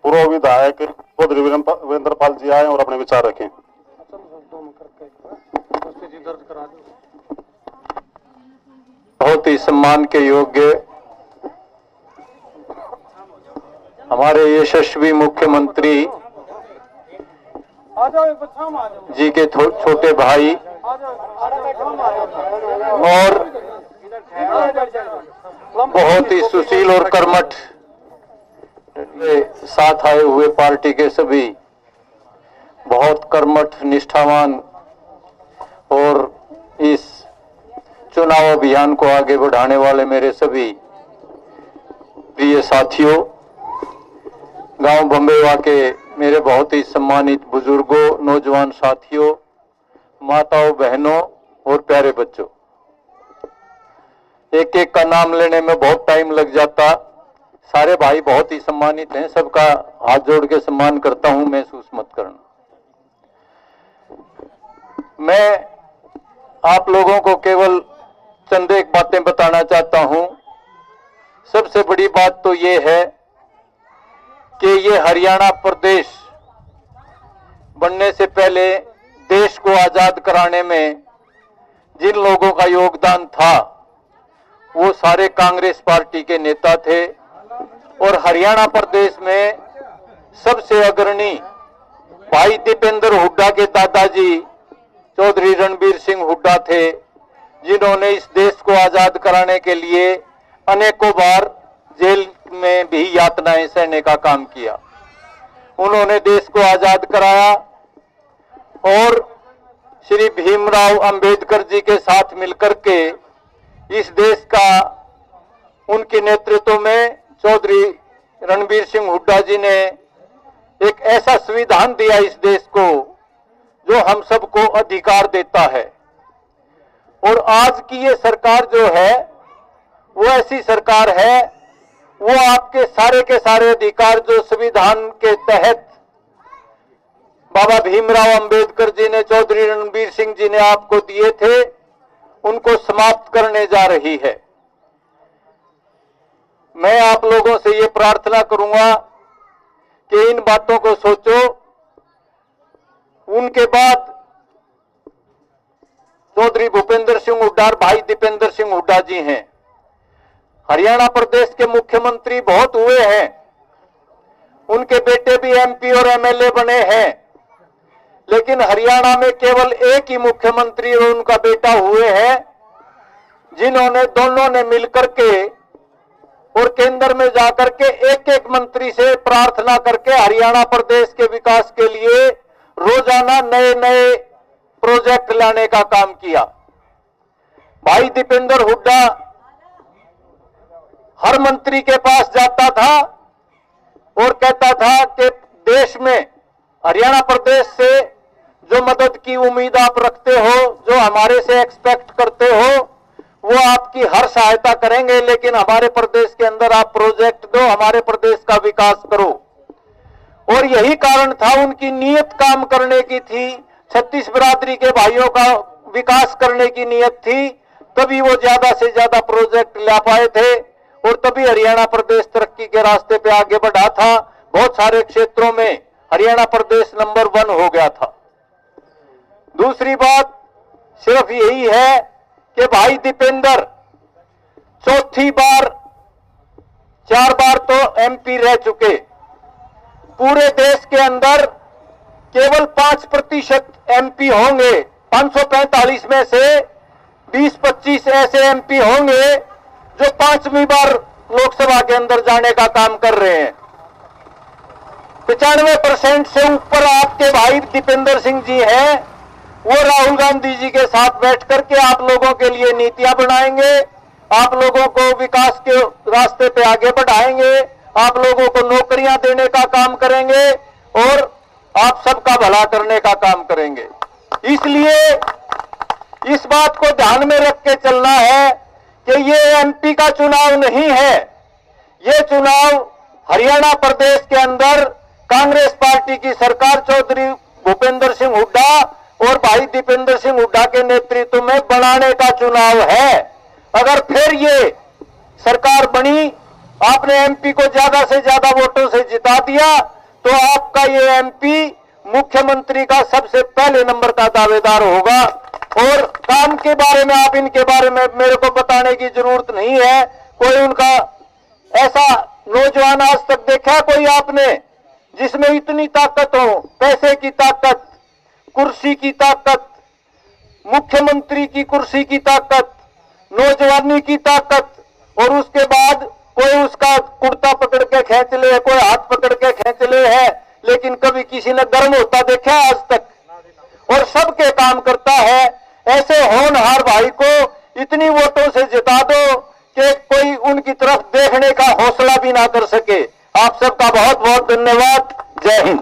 पूर्व विधायक चौधरी वीरेंद्र पाल जी आए और अपने विचार रखें। बहुत ही सम्मान के योग्य हमारे यशस्वी मुख्यमंत्री जी के छोटे भाई और बहुत ही सुशील और कर्मठ साथ आए हुए पार्टी के सभी बहुत कर्मठ निष्ठावान और इस चुनाव अभियान को आगे बढ़ाने वाले मेरे सभी प्रिय साथियों, गांव बंबेवा के मेरे बहुत ही सम्मानित बुजुर्गों, नौजवान साथियों, माताओं, बहनों और प्यारे बच्चों, एक एक का नाम लेने में बहुत टाइम लग जाता। सारे भाई बहुत ही सम्मानित हैं, सबका हाथ जोड़ के सम्मान करता हूं, महसूस मत करना। मैं आप लोगों को केवल चंद एक बातें बताना चाहता हूं। सबसे बड़ी बात तो ये है कि ये हरियाणा प्रदेश बनने से पहले देश को आजाद कराने में जिन लोगों का योगदान था वो सारे कांग्रेस पार्टी के नेता थे और हरियाणा प्रदेश में सबसे अग्रणी भाई दीपेंद्र हुड्डा के दादाजी चौधरी रणबीर सिंह हुड्डा थे, जिन्होंने इस देश को आजाद कराने के लिए अनेकों बार जेल में भी यातनाएं सहने का काम किया। उन्होंने देश को आजाद कराया और श्री भीमराव अंबेडकर जी के साथ मिलकर के इस देश का उनके नेतृत्व में चौधरी रणबीर सिंह हुड्डा जी ने एक ऐसा संविधान दिया इस देश को जो हम सबको अधिकार देता है। और आज की ये सरकार जो है वो ऐसी सरकार है, वो आपके सारे के सारे अधिकार जो संविधान के तहत बाबा भीमराव अंबेडकर जी ने, चौधरी रणबीर सिंह जी ने आपको दिए थे, उनको समाप्त करने जा रही है। मैं आप लोगों से ये प्रार्थना करूंगा कि इन बातों को सोचो। उनके बाद चौधरी भूपेंद्र सिंह हुड्डा, भाई दीपेंद्र सिंह हुड्डा जी हैं। हरियाणा प्रदेश के मुख्यमंत्री बहुत हुए हैं, उनके बेटे भी एमपी और एमएलए बने हैं, लेकिन हरियाणा में केवल एक ही मुख्यमंत्री और उनका बेटा हुए हैं, जिन्होंने दोनों ने मिलकर के और केंद्र में जाकर के एक एक मंत्री से प्रार्थना करके हरियाणा प्रदेश के विकास के लिए रोजाना नए नए प्रोजेक्ट लाने का काम किया। भाई दीपेंद्र हुड्डा हर मंत्री के पास जाता था और कहता था कि देश में हरियाणा प्रदेश से जो मदद की उम्मीद आप रखते हो, जो हमारे से एक्सपेक्ट करते हो, वो आपकी हर सहायता करेंगे, लेकिन हमारे प्रदेश के अंदर आप प्रोजेक्ट दो, हमारे प्रदेश का विकास करो। और यही कारण था, उनकी नीयत काम करने की थी, छत्तीस बिरादरी के भाइयों का विकास करने की नीयत थी, तभी वो ज्यादा से ज्यादा प्रोजेक्ट ला पाए थे और तभी हरियाणा प्रदेश तरक्की के रास्ते पे आगे बढ़ा था। बहुत सारे क्षेत्रों में हरियाणा प्रदेश नंबर 1 हो गया था। दूसरी बात सिर्फ यही है कि भाई दीपेंद्र चौथी बार, 4 बार तो एमपी रह चुके। पूरे देश के अंदर केवल 5% एमपी होंगे, 545 में से 20-25 ऐसे एमपी होंगे जो 5वीं बार लोकसभा के अंदर जाने का काम कर रहे हैं। 95% से ऊपर आपके भाई दीपेंद्र सिंह जी हैं, वो राहुल गांधी जी के साथ बैठ करके आप लोगों के लिए नीतियां बनाएंगे, आप लोगों को विकास के रास्ते पे आगे बढ़ाएंगे, आप लोगों को नौकरियां देने का काम करेंगे और आप सबका भला करने का काम करेंगे। इसलिए इस बात को ध्यान में रख के चलना है कि ये एमपी का चुनाव नहीं है, ये चुनाव हरियाणा प्रदेश के अंदर कांग्रेस पार्टी की सरकार चौधरी भूपेंद्र सिंह हुड्डा और भाई दीपेंद्र सिंह हुड्डा के नेतृत्व में बनाने का चुनाव है। अगर फिर ये सरकार बनी, आपने एमपी को ज्यादा से ज्यादा वोटों से जिता दिया, तो आपका ये एमपी मुख्यमंत्री का सबसे पहले नंबर का दावेदार होगा। और काम के बारे में आप इनके बारे में मेरे को बताने की जरूरत नहीं है। कोई उनका ऐसा नौजवान आज तक देखा कोई आपने जिसमें इतनी ताकत हो, पैसे की ताकत, कुर्सी की ताकत, मुख्यमंत्री की कुर्सी की ताकत, नौजवानी की ताकत, और उसके बाद कोई उसका कुर्ता पकड़ के खींच ले, कोई हाथ पकड़ के खींच ले है, लेकिन कभी किसी ने गर्म होता देखा आज तक, और सबके काम करता है। ऐसे होनहार भाई को इतनी वोटों से जिता दो कि कोई उनकी तरफ देखने का हौसला भी ना कर सके। आप सबका बहुत बहुत धन्यवाद। जय हिंद।